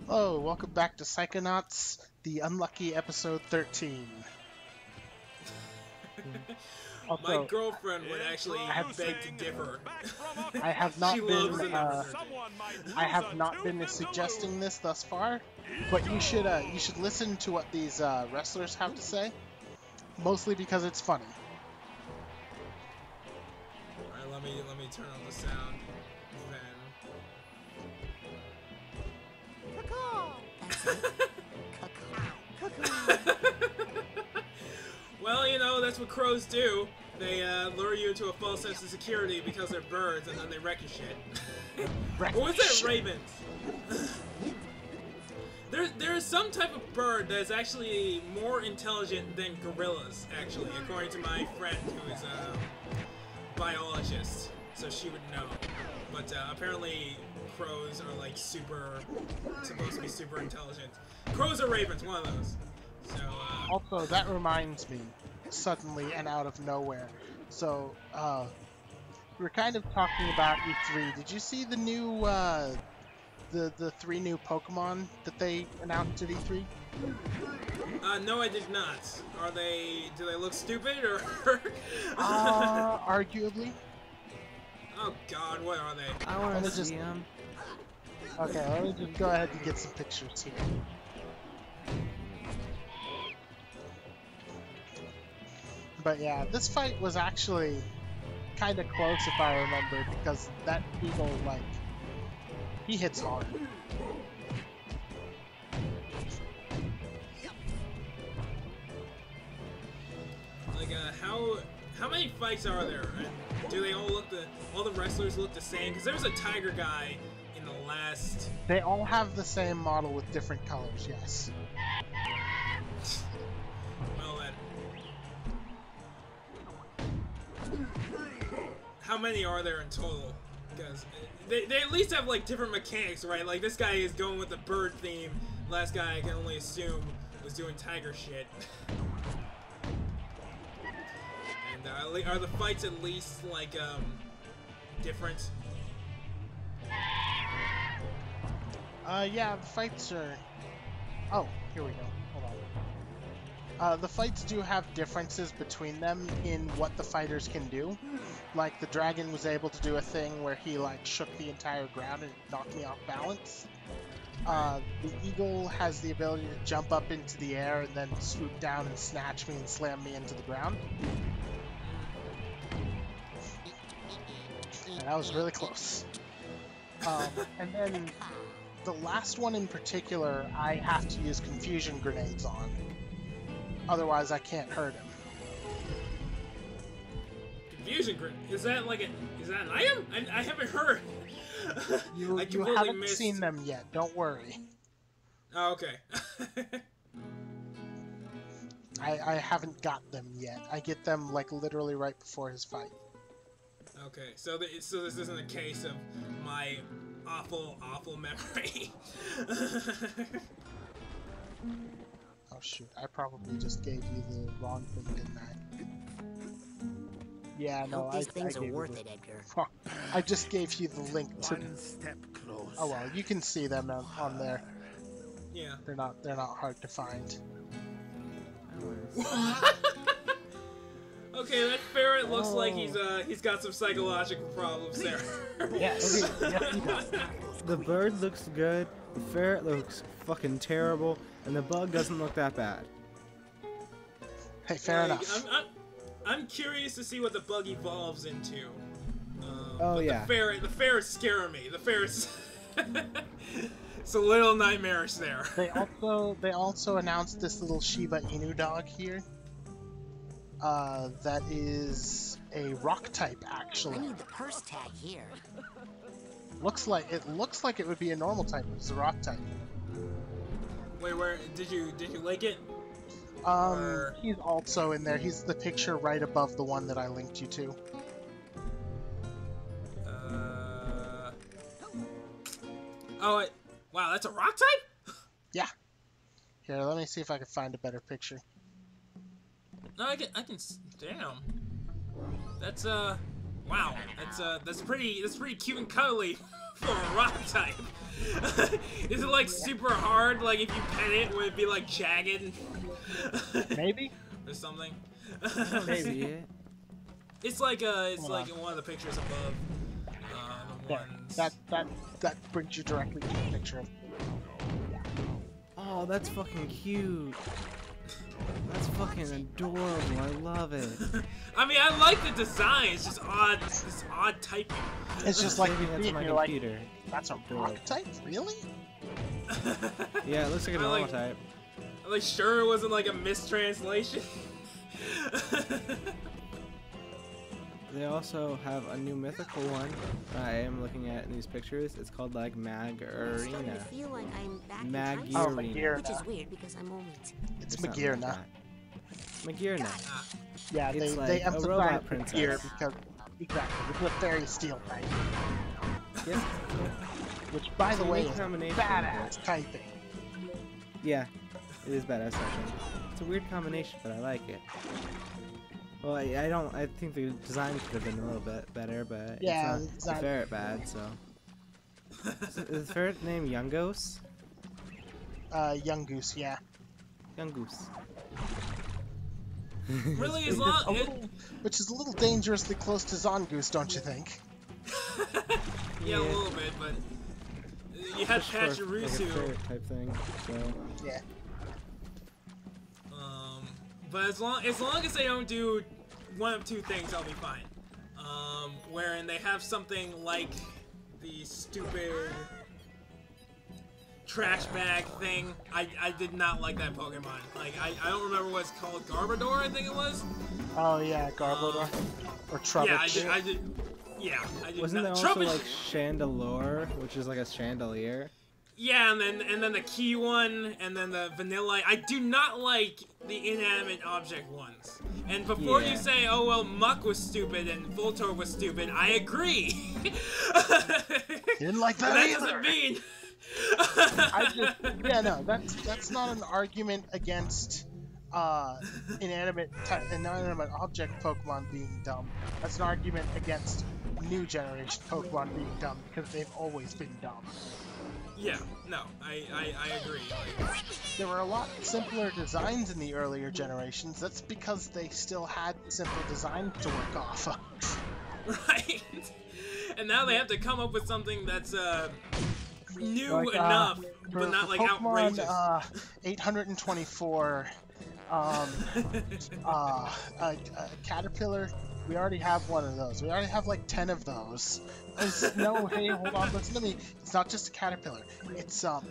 Oh, welcome back to Psychonauts, the unlucky episode 13. My Also, girlfriend would actually beg to differ. I have She not loves been the number 13. suggesting this thus far, but you should listen to what these wrestlers have to say, mostly because it's funny. Alright, let me turn on the sound. Then. Ca-caw! Well, you know, that's what crows do. They lure you into a false sense of security because they're birds, and then they wreck your shit. Or was that ravens? There is some type of bird that is actually more intelligent than gorillas, actually, according to my friend who is a biologist, so she would know. But apparently crows are like supposed to be super intelligent. Crows or ravens, one of those. So, Also, that reminds me, suddenly and out of nowhere. So, we were kind of talking about E3. Did you see the new, the three new Pokemon that they announced at E3? no, I did not. Do they look stupid, or? Arguably. Oh God, what are they? I want to see him. Okay, let me just go ahead and get some pictures here. But yeah, this fight was actually kind of close if I remember, because that eagle, like, he hits hard. Like, how many fights are there? And do they all all the wrestlers look the same? Because there was a tiger guy in the last. They all have the same model with different colors, yes. Well then. How many are there in total? Because they at least have like different mechanics, right? Like this guy is going with the bird theme. Last guy I can only assume was doing tiger shit. And are the fights at least like different? Yeah, the fights are... Oh, here we go. Hold on. The fights do have differences between them in what the fighters can do. Like, the dragon was able to do a thing where he, like, shook the entire ground and knocked me off balance. The eagle has the ability to jump up into the air and then swoop down and snatch me and slam me into the ground. And that was really close. And then the last one in particular, I have to use confusion grenades on. Otherwise, I can't hurt him. Confusion grenade? Is that an item? I haven't heard. You haven't seen them yet. Don't worry. Oh, okay. I haven't got them yet. I get them like literally right before his fight. Okay, so this isn't a case of my awful memory. Oh shoot, I probably just gave you the wrong thing, didn't I? Yeah, no, These things are worth it, Edgar. I just gave you the link to... One step closer. Oh well, you can see them on there. Yeah. They're not hard to find. Okay, that ferret looks like he's got some psychological problems there. Yes. The bird looks good, the ferret looks fucking terrible, and the bug doesn't look that bad. Hey, fair enough. I'm curious to see what the bug evolves into. Oh yeah. The ferret's scaring me. The ferret's it's a little nightmarish there. They also announced this little Shiba Inu dog here. That is a rock type, actually. I need the purse tag here. Looks like it would be a normal type. It's a rock type. Wait, where did you like it? He's also in there. He's the picture right above the one that I linked you to. Oh, wow, that's a rock type? Yeah. Here, let me see if I can find a better picture. No, I can. Damn. That's Wow, that's pretty cute and cuddly for a rock type. Is it like super hard? Like if you pet it, would it be like jagged? Maybe. Or something. Maybe. It's like in one of the pictures above. The There. ones. That brings you directly to the picture of. Oh, that's fucking cute. That's fucking adorable. I love it. I mean, I like the design. It's just odd. This odd typing. It's just like Saving it to my you're like, computer. that's a rock type, really? Yeah, it looks like a normal like- type. I'm like sure it wasn't like a mistranslation. They also have a new mythical one that I am looking at in these pictures. It's called like I'm starting to Mag-Arena. feel like I'm back in Mag- high Oh, school, Magirna. which is weird because I'm only It's Something Magirna. like that. Magirna. Yeah, It's they like a emphasize robot the princess. gear because exactly it's a fairy steel type, Yep. which by It's the a way unique is combination, badass typing. Yeah, it is badass typing. It's a weird combination, but I like it. Well, I think the design could have been a little bit better, but Yeah, it's not the ferret bad, so. Is the ferret named Youngos? Young Goose, yeah. Young Goose. Really, as Which is long a little, which is a little dangerously close to Zongoose, don't you think? yeah, a little bit, but you had Like a Pachirisu. ferret type thing, so. Yeah. But as long as they don't do one of two things, I'll be fine. Wherein they have something like the stupid trash bag thing. I did not like that Pokemon. Like I don't remember what it's called. Garbodor, I think it was. Oh yeah, Garbodor or Trubbish. Yeah, I did. Yeah, I did. Wasn't there not. also Trubbish- like Chandelure, which is like a chandelier? Yeah, and then the key one, and then the vanilla. I do not like the inanimate object ones. And before Yeah. you say, oh well, Muck was stupid and Voltorb was stupid, I agree. Didn't like that, That either. doesn't mean. Yeah, no, that's not an argument against inanimate object Pokemon being dumb. That's an argument against new generation Pokemon being dumb because they've always been dumb. Yeah, no, I agree. Like, There were a lot simpler designs in the earlier generations. That's because they still had simple designs to work off of. right? And now they have to come up with something that's new Like, enough, For but not like Pokemon, outrageous. 824, Caterpillar, we already have one of those. We already have like 10 of those. No, hey, hold on, listen to me. It's not just a Caterpillar. It's on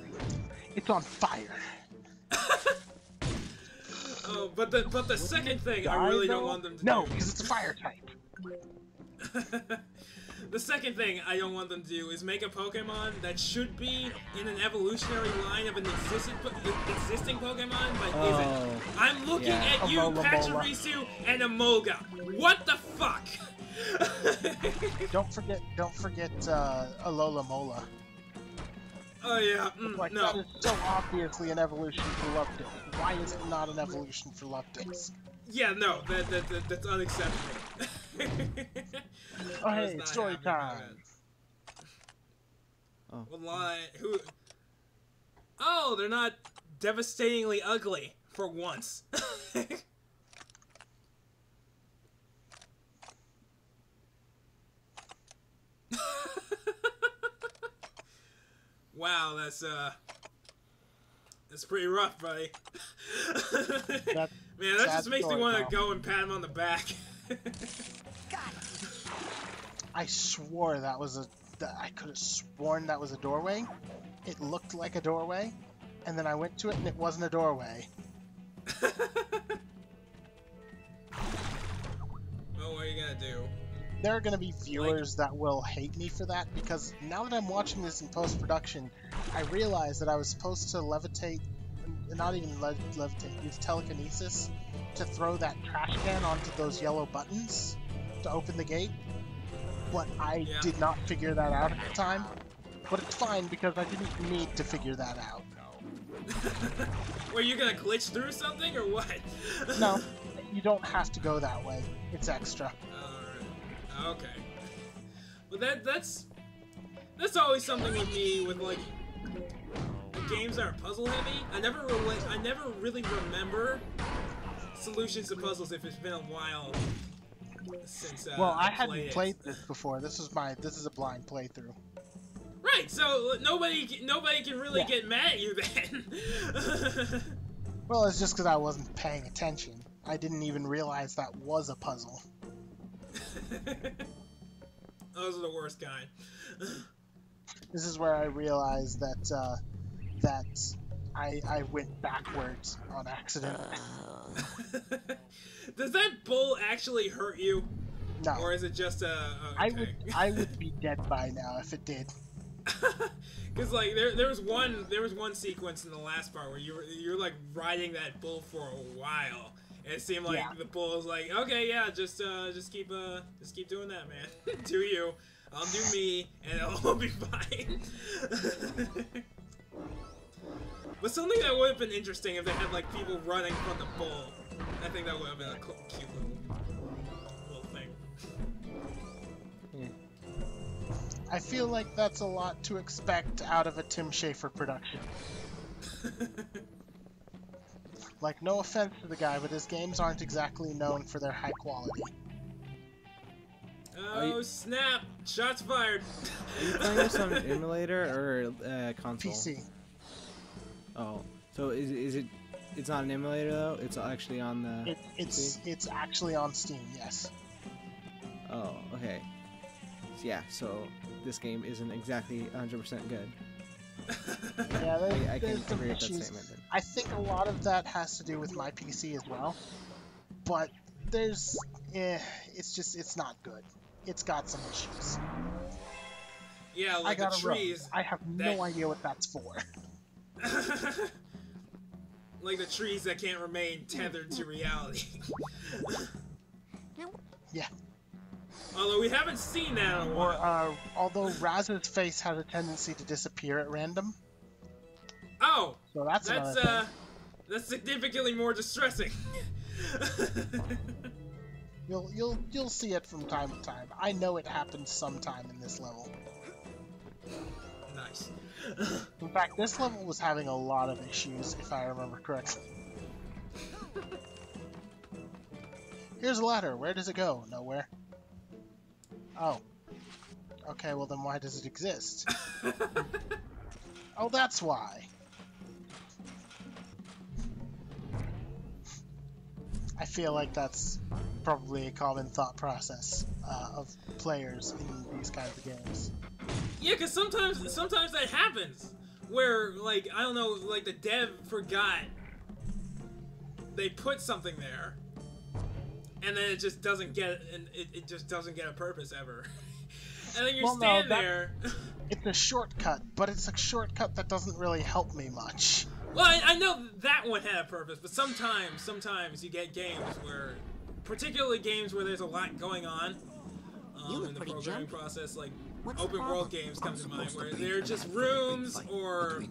fire. Oh, but the second thing, I really don't want them to No, do. because it's a fire type. The second thing I don't want them to do is make a Pokemon that should be in an evolutionary line of an existing Pokemon, but isn't. I'm looking yeah. at you, Alola Mola. Pachirisu, and Emolga. What the fuck? Don't forget Alola Mola. Oh yeah, Like no. that is so obviously an evolution for Lupton. Why is it not an evolution for Lupton? Yeah, no, that's unacceptable. Oh That was hey, not story happening, time. Oh. Well, who? Oh, they're not devastatingly ugly for once. Wow, that's pretty rough, buddy. That's Man, that sad just makes me story, want pal. to go and pat him on the back. I swore that I could have sworn that was a doorway. It looked like a doorway, and then I went to it and it wasn't a doorway. Well, what are you gonna do? There are going to be viewers that will hate me for that because now that I'm watching this in post-production, I realize that I was supposed to levitate, not even levitate, use telekinesis to throw that trash can onto those yellow buttons to open the gate, but I Yeah. did not figure that out at the time. But it's fine because I didn't need to figure that out. Were you gonna glitch through something or what? No, you don't have to go that way. It's extra. Alright. Okay. But that's always something with me with like games that are puzzle heavy. I never really remember solutions to puzzles if it's been a while since well, I hadn't played this before. This is a blind playthrough. Right, so nobody can really get mad at you then. Well, it's just because I wasn't paying attention. I didn't even realize that was a puzzle. Those are the worst kind. This is where I realized that I went backwards on accident. Does that bull actually hurt you? No. Or is it just a... okay. I would be dead by now if it did. Because like there was one sequence in the last part where you're like riding that bull for a while, and it seemed like the bull was like, okay, yeah, just keep doing that, man. Do you? I'll do me, and it'll be fine. But something that would have been interesting if they had like people running from the bull. I think that would have been a cute little thing. Yeah. I feel like that's a lot to expect out of a Tim Schafer production. Like, no offense to the guy, but his games aren't exactly known for their high quality. Oh snap! Shots fired! Are you playing this on an emulator or console? PC. Oh, so is it? It's not an emulator though. It's actually on the. It's actually on Steam. Yes. Oh, okay. Yeah, so this game isn't exactly 100% good. Yeah, I can there's some agree with that issues. statement. Then. I think a lot of that has to do with my PC as well. But it's not good. It's got some issues. Yeah, like the trees. I have no idea what that's for. Like the trees that can't remain tethered to reality. Yeah. Although we haven't seen that in a while. Or, although Raz's face has a tendency to disappear at random. Oh! So that's significantly more distressing. You'll see it from time to time. I know it happens sometime in this level. Nice. In fact, this level was having a lot of issues, if I remember correctly. Here's a ladder. Where does it go? Nowhere. Oh. Okay, well then why does it exist? Oh, that's why. I feel like that's probably a common thought process of players in these kinds of games. Yeah, because sometimes that happens, where like I don't know, like the dev forgot they put something there, and then it just doesn't get it just doesn't get a purpose ever, and then you stand there. It's a shortcut, but it's a shortcut that doesn't really help me much. Well, I know that one had a purpose, but sometimes you get games where, particularly games where there's a lot going on in the programming process, like open world games come to mind, where they're just rooms or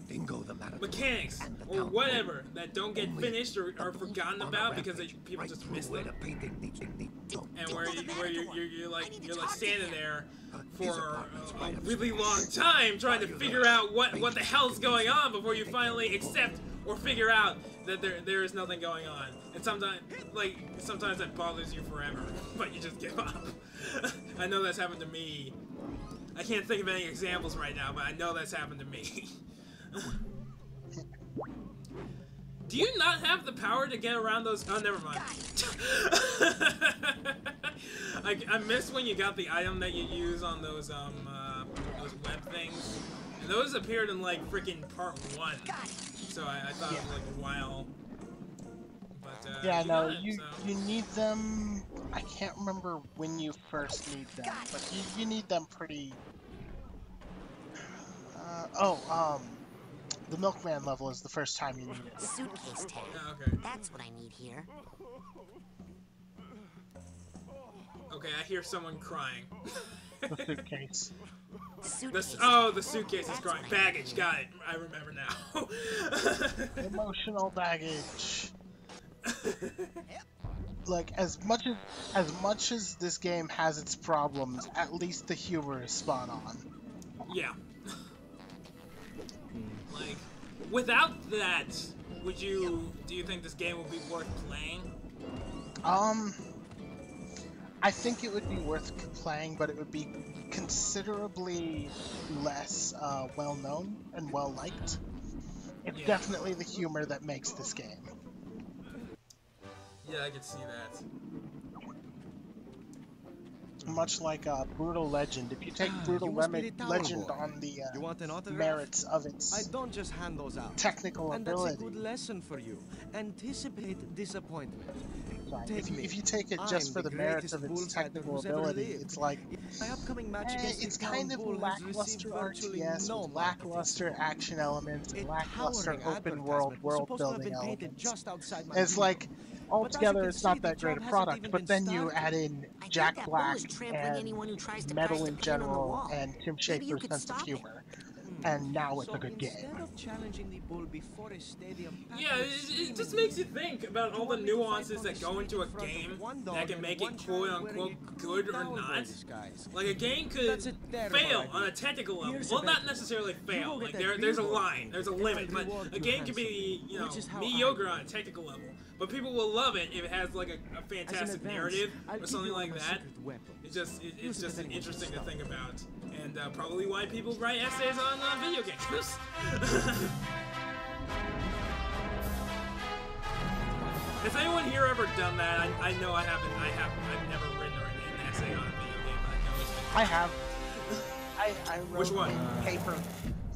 mechanics or whatever that don't get finished or are forgotten about because people just miss them, and where you're like standing there for a really long time trying to figure out what the hell's going on before you finally accept or figure out that there is nothing going on. And sometimes that bothers you forever, but you just give up. I know that's happened to me. I can't think of any examples right now, but I know that's happened to me. Do you not have the power to get around those? Oh, never mind. I miss when you got the item that you use on those web things, and those appeared in like freaking part 1. So I thought it was like a while. But yeah, no, you need them. I can't remember when you first need them, but you need them pretty. The Milkman level is the first time you need it. Suitcase tag. Oh, okay. That's what I need here. Okay, I hear someone crying. The suitcase. The suitcase is crying. Baggage, got it. I remember now. Emotional baggage. Like, as much as this game has its problems, at least the humor is spot on. Yeah. Like, without that, do you think this game would be worth playing? I think it would be worth playing, but it would be considerably less well-known and well-liked. It's definitely the humor that makes this game. Yeah, I can see that. Much like Brutal Legend. If you take Brutal Legend on the merits of its I don't just hand those out. technical And that's a ability, good lesson for you. Anticipate disappointment. if you take it just for the merits of its technical ability, it's like My upcoming match against it's the kind town of bull has received lackluster virtually RTS, no with lackluster action elements, and lackluster open world building elements. Just outside my It's like altogether, it's not that great a job hasn't product. even But been then you started. add in I Jack think that Black bull is trampling anyone who tries and to Metal price in the paint on the general wall. and Tim Maybe you Schafer's could sense of stop it. humor, and now it's a good game. Instead of challenging the bull before a stadium packed Yeah, with it just screaming makes you think about all the nuances that go into a game that can make it quote-unquote good or not. Like, a game could fail on a technical level. Well, not necessarily fail. Like, there's a line, there's a limit. But a game can be, you know, mediocre on a technical level. But people will love it if it has, like, a fantastic narrative or something like that. It's just interesting to think about. And probably why people write essays on video games. Has anyone here ever done that? I know I haven't. I've never written an essay on a video game, but I know it's been. I have. I wrote Which one? a paper.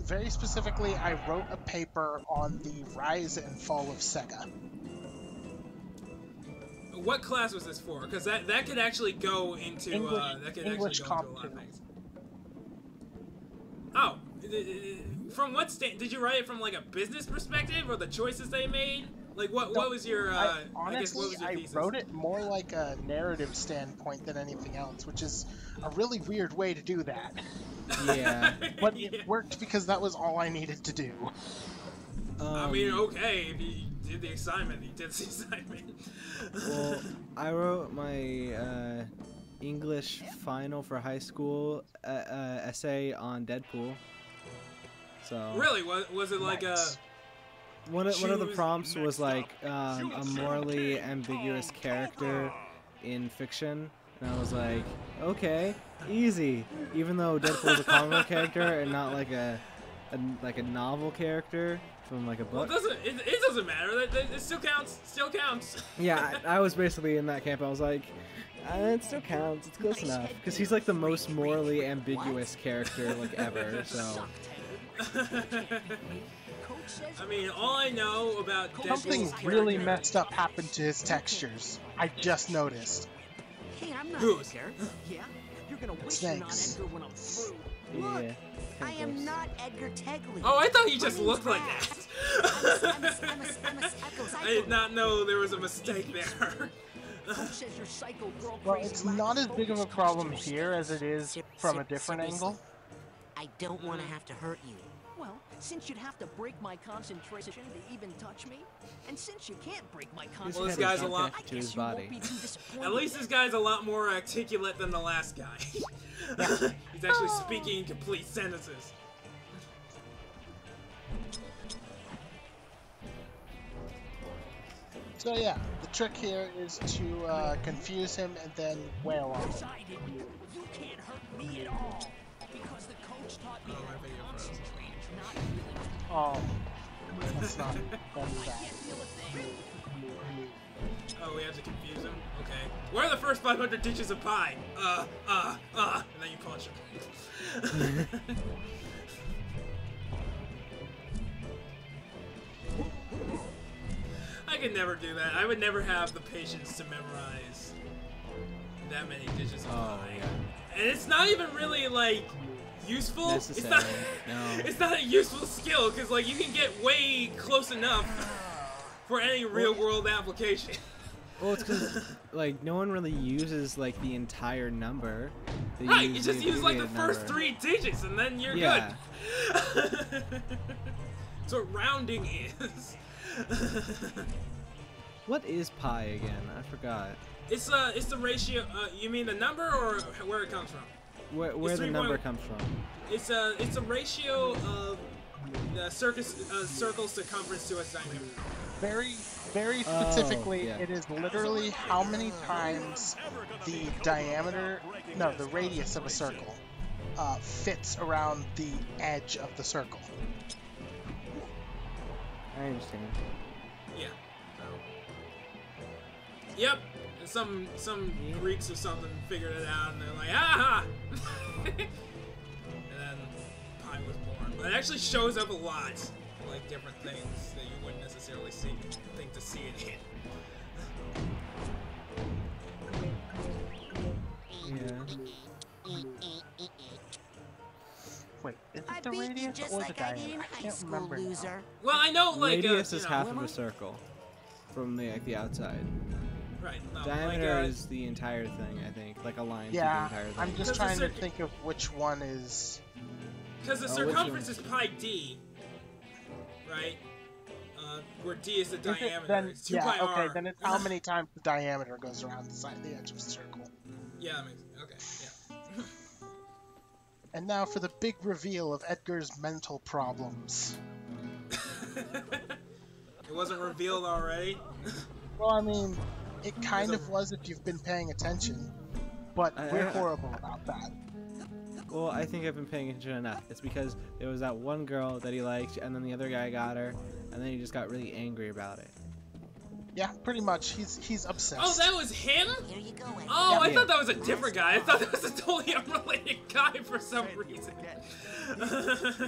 Very specifically, I wrote a paper on the rise and fall of Sega. What class was this for? Because that could actually go into English a Comp lot of 2. things. Oh, from what state did you write it from? Like a business perspective, or the choices they made? Like what was your? Honestly, I I wrote it more like a narrative standpoint than anything else, which is a really weird way to do that. Yeah. But it worked because that was all I needed to do. I mean, okay, if you did the assignment, you did the assignment. Well, I wrote my English final for high school essay on Deadpool. So Really, was it like Nice. one of the prompts was like a morally ambiguous character in fiction, and I was like, okay, easy. Even though Deadpool is a comic book character and not like a novel character from like a book. Well, it doesn't matter. It still counts. Still counts. Yeah, I was basically in that camp. I was like, it still counts. It's close enough because he's like the most morally ambiguous character like ever. So. I mean, all I know about Something Deadpool's really character- messed up happened to his textures. I just noticed. Hey, I'm not Who's? Edgar. Yeah? You're gonna wish Snakes. you're not Edgar when I'm through. Yeah. Look, I am not Edgar Tegley. Oh, I thought he just My name's looked like Brad. that. I'm a psycho. I did not know there was a mistake there. Coach says you're psycho girl Well, crazy it's lack not of as big of a focus problem comes to here as it is from a different Seriously, angle. I don't want to have to hurt you. Well, since you'd have to break my concentration to even touch me, and since you can't break my His Well, this head concentration, guy's is a not lot- connected I to his guess you won't body. be too disappointed. At least this guy's a lot more articulate than the last guy. He's actually speaking in complete sentences. So yeah, the trick here is to confuse him and then wail on him. decided you can't hurt me at all because the coach taught me Oh, how my to video froze. concentrate, not really. Oh, that's not that. Feel a thing. Oh, we have to confuse him? Okay. Where are the first 500 digits of pi? And then you punch him. I could never do that. I would never have the patience to memorize that many digits of pi. yeah. And it's not even really, like, useful. Necessary. No. It's not a useful skill, because, like, you can get way close enough for any real-world application. Well, it's because like no one really uses like the entire number. They Right, you just the use, like, the abbreviated first number. 3 digits, and then you're Yeah. good. That's what rounding is. What is pi again? I forgot. It's the ratio. You mean the number or where it comes from? Where the number comes from? It's a ratio of the circle circumference to its diameter. Very specifically, it is literally how many times the the radius of a circle fits around the edge of the circle. I understand. Yeah. Yep. And some Greeks or something figured it out, and they're like, aha! And then pi was born. But it actually shows up a lot, like different things that you wouldn't necessarily think to see it in. Yeah. Wait, is I it the beat you radius just or like the I did diameter? in I high can't school, remember now. loser. Well, I know, like, Radius is you know, half of a circle from the outside. Right. No, Diameter like, is the entire thing, I think, like a line Yeah, through the entire thing. I'm just Because trying the to think of which one is. because the which circumference one? is pi d, right? Where d is the Is it diameter. then? It's 2 Yeah, pi okay. r. Then it's how many times the diameter goes around the edge of the circle. Yeah, that makes okay. And now for the big reveal of Edgar's mental problems. Yeah. It wasn't revealed already. Well, I mean, it kind of was if you've been paying attention, but we're horrible about that. Well, I think I've been paying attention enough. It's because there was that one girl that he liked, and then the other guy got her, and then he just got really angry about it. Yeah, pretty much. He's obsessed. Oh, that was him? Here you go, Edgar. Oh, I Yeah. thought that was a different guy. I thought that was a totally unrelated guy for some reason.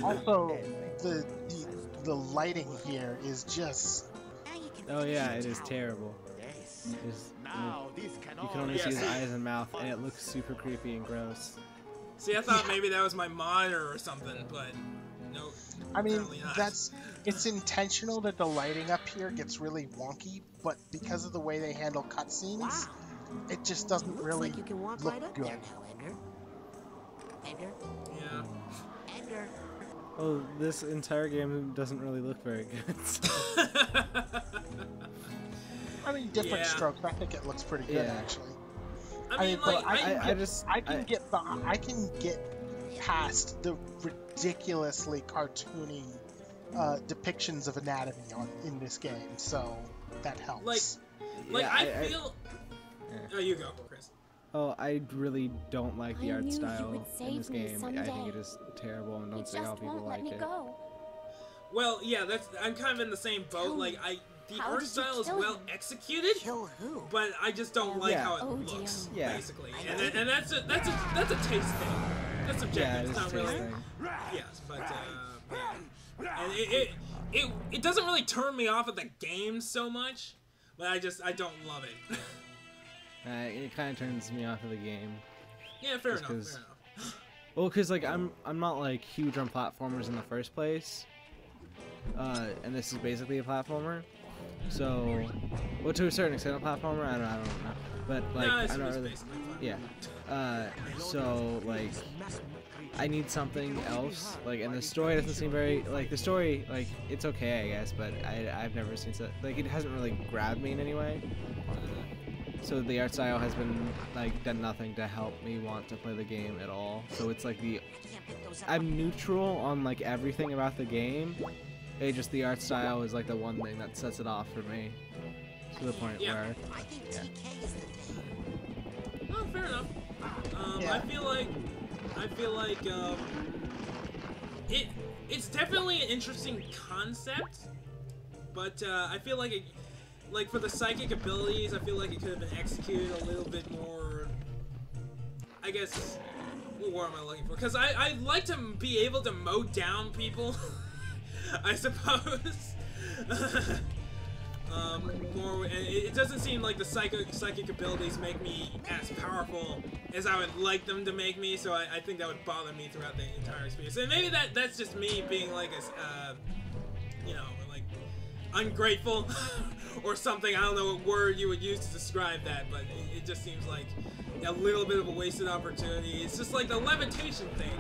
Also, the lighting here is just. Now you can Oh finish yeah, your it is towel. terrible. You can only see his eyes and mouth, and it looks super creepy and gross. See, I thought maybe that was my monitor or something, but no. I mean, apparently not. it's intentional that the lighting up here gets really wonky, but because of the way they handle cutscenes, Wow. it just doesn't Looks really like you can walk look right up good. there now, Edgar. Edgar. Yeah. Edgar. Well, this entire game doesn't really look very good. So. I mean, different Yeah. strokes. I think it looks pretty good, Yeah. actually. I mean, but like, I can get past the ridiculously cartoony depictions of anatomy in this game, so that helps. like Yeah, I feel. Yeah. Oh, you go, Chris. Oh, I really don't like the I art knew you style would in save this me game. I someday. think it is terrible, and You don't just say how people won't let like me it. go. Well, yeah, I'm kind of in the same boat. Tell Like, me, the how art did you style is kill well him? executed, Kill who? but I just don't like Yeah. how it Oh, looks, dear. Yeah. basically. And that's a taste thing. That's subjective. Yeah, it's it's not a really. taste thing. Yes, but yeah. And it doesn't really turn me off of the game so much, but I don't love it. It kind of turns me off of the game. Yeah, fair Just enough. 'cause- Fair enough. Well, cause like I'm not like huge on platformers in the first place, and this is basically a platformer. So, well, to a certain extent, a platformer. I don't know, but like No, it's I'm not really. basically fine. Yeah. So like, I need something else. Like, and the story doesn't seem very like the story. Like, it's okay, I guess, but I've never seen so like it hasn't really grabbed me in any way. So the art style has been like done nothing to help me want to play the game at all. So it's like I can't pick those up. I'm neutral on like everything about the game. It just the art style is like the one thing that sets it off for me. To the point Yeah. where I think TK is the thing. Oh, fair enough. Yeah. I feel like it's definitely an interesting concept, but I feel like like for the psychic abilities, I feel like it could have been executed a little bit more. I guess. What word am I looking for? Because I'd like to be able to mow down people. I suppose. More, and it doesn't seem like the psychic abilities make me as powerful as I would like them to make me, so I think that would bother me throughout the entire experience. And maybe that's just me being like a, you know, like ungrateful or something. I don't know what word you would use to describe that, but it just seems like a little bit of a wasted opportunity. It's just like the levitation thing.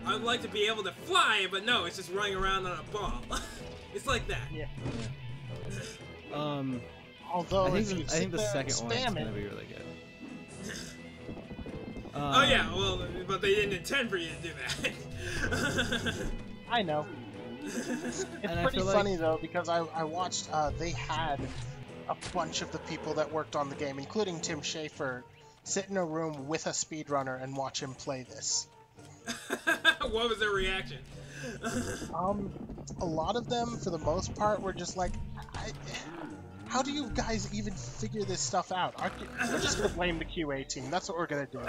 I would like to be able to fly, but no, it's just running around on a ball. It's like that. Yeah. Although I if you think sit the there second and one is spam gonna it, be really good. Oh yeah, well, but they didn't intend for you to do that. I know. It's And I pretty feel like- funny though because I watched they had a bunch of the people that worked on the game, including Tim Schafer, sit in a room with a speedrunner and watch him play this. What was their reaction? A lot of them, for the most part, were just like, how do you guys even figure this stuff out? We're just gonna blame the QA team. That's what we're gonna do.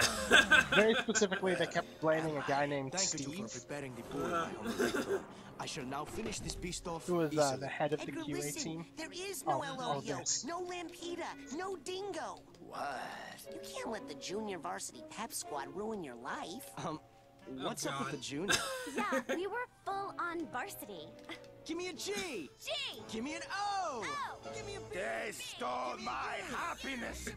Very specifically, they kept blaming a guy named Thank you for Steve, preparing the board, my honorable. I shall now finish this beast off who was easily. the head of the Edgar, QA listen. team. There is no Oh, Elohio, this. no Lampita, no Dingo. What? You can't let the junior varsity pep squad ruin your life. What's up with God. the junior? Yeah, we were full on varsity. Give me a G. G! Give me an O. Oh! Give me a B. They stole my happiness,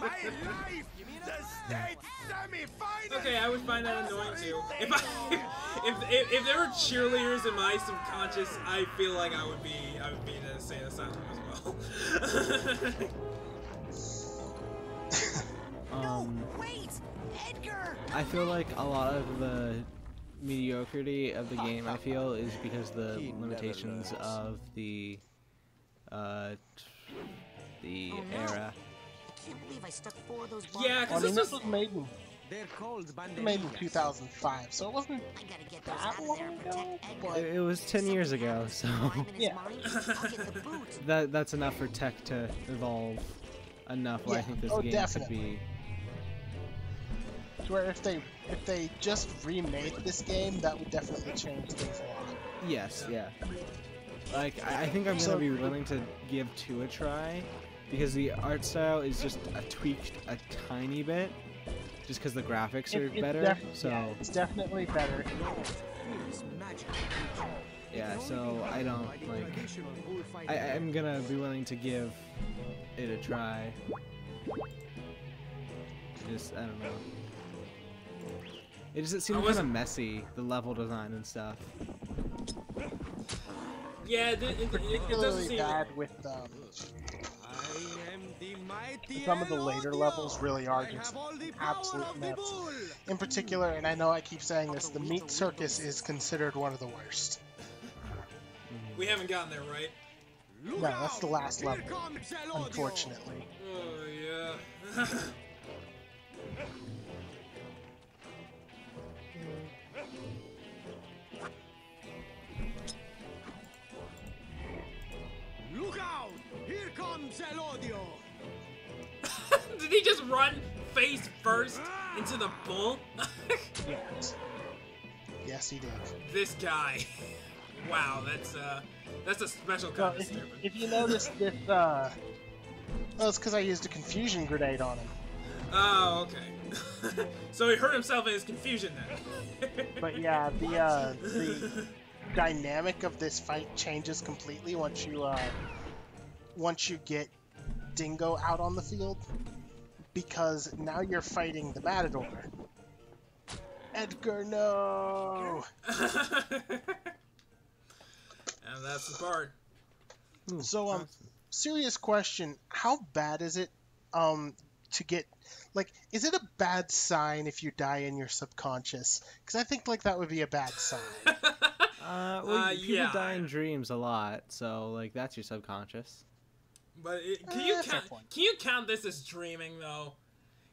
my life, the state semi-final. Okay, I would find that annoying too. If there were cheerleaders in my subconscious, I feel like I would be the same asylum as well. No, wait! Edgar! I feel like a lot of the mediocrity of the game, I feel, is because the He never limitations learns. of the Oh, era. I can't believe I stuck 4 of those Yeah, I 'cause mean, this this was was made in They're called made in banderillas. 2005, so it wasn't I gotta get those that out of long there and ago, protect Edgar. but It was 10 years ago, so Crime in his Yeah. mind, I'll get the boot. that's enough for tech to evolve enough where I Yeah. think this Oh, game definitely. could be. to where if they just remade this game, that would definitely change things a lot. Yes, yeah. Like, I think I'm So- gonna be willing to give 2 a try, because the art style is just tweaked a tiny bit, just because the graphics are It's better, so... yeah, it's definitely better. It's magic. Yeah, so I don't, like... I'm gonna be willing to give it a try. Just, I don't know. It seemed kind of wasn't- messy, the level design and stuff. yeah, it doesn't Particularly seem. bad with I am the mighty some of the later Elohio. lewels really are I just have all the power absolute of the nuts. bull. In particular, and I know I keep saying this, the Meat Circus is considered one of the worst. We haven't gotten there, right? Look No, that's the out. last Here level, comes Elohio. unfortunately. Oh yeah. Look out! Here comes Elohio. Did he just run face first into the bull? Yes. Yes, he did. This guy. Wow, that's a special Well, kind of stupid. if you notice this, well, it's because I used a confusion grenade on him. Oh, okay. So he hurt himself in his confusion then. But yeah, the dynamic of this fight changes completely once you get Dingo out on the field, because now you're fighting the Matador. Edgar, no! And that's the part. Ooh, So, awesome. serious question: how bad is it, to get, like, is it a bad sign if you die in your subconscious? Because I think like that would be a bad sign. Well, people yeah. die in dreams a lot, so, like, that's your subconscious. But can fair point. you count this as dreaming though?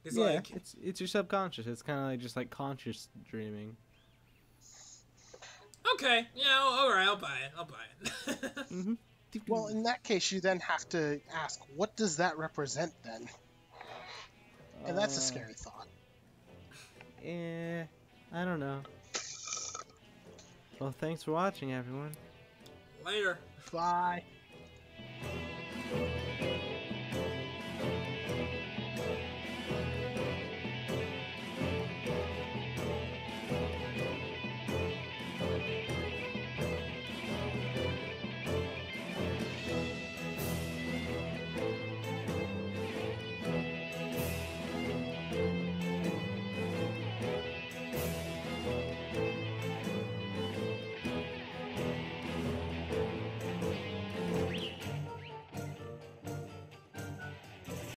It's Yeah, like it's your subconscious. It's kind of like just like conscious dreaming. okay, yeah, all right, I'll buy it. Well, in that case, you then have to ask, what does that represent then? And that's a scary thought. I don't know. Well, thanks for watching, everyone. Later. Bye.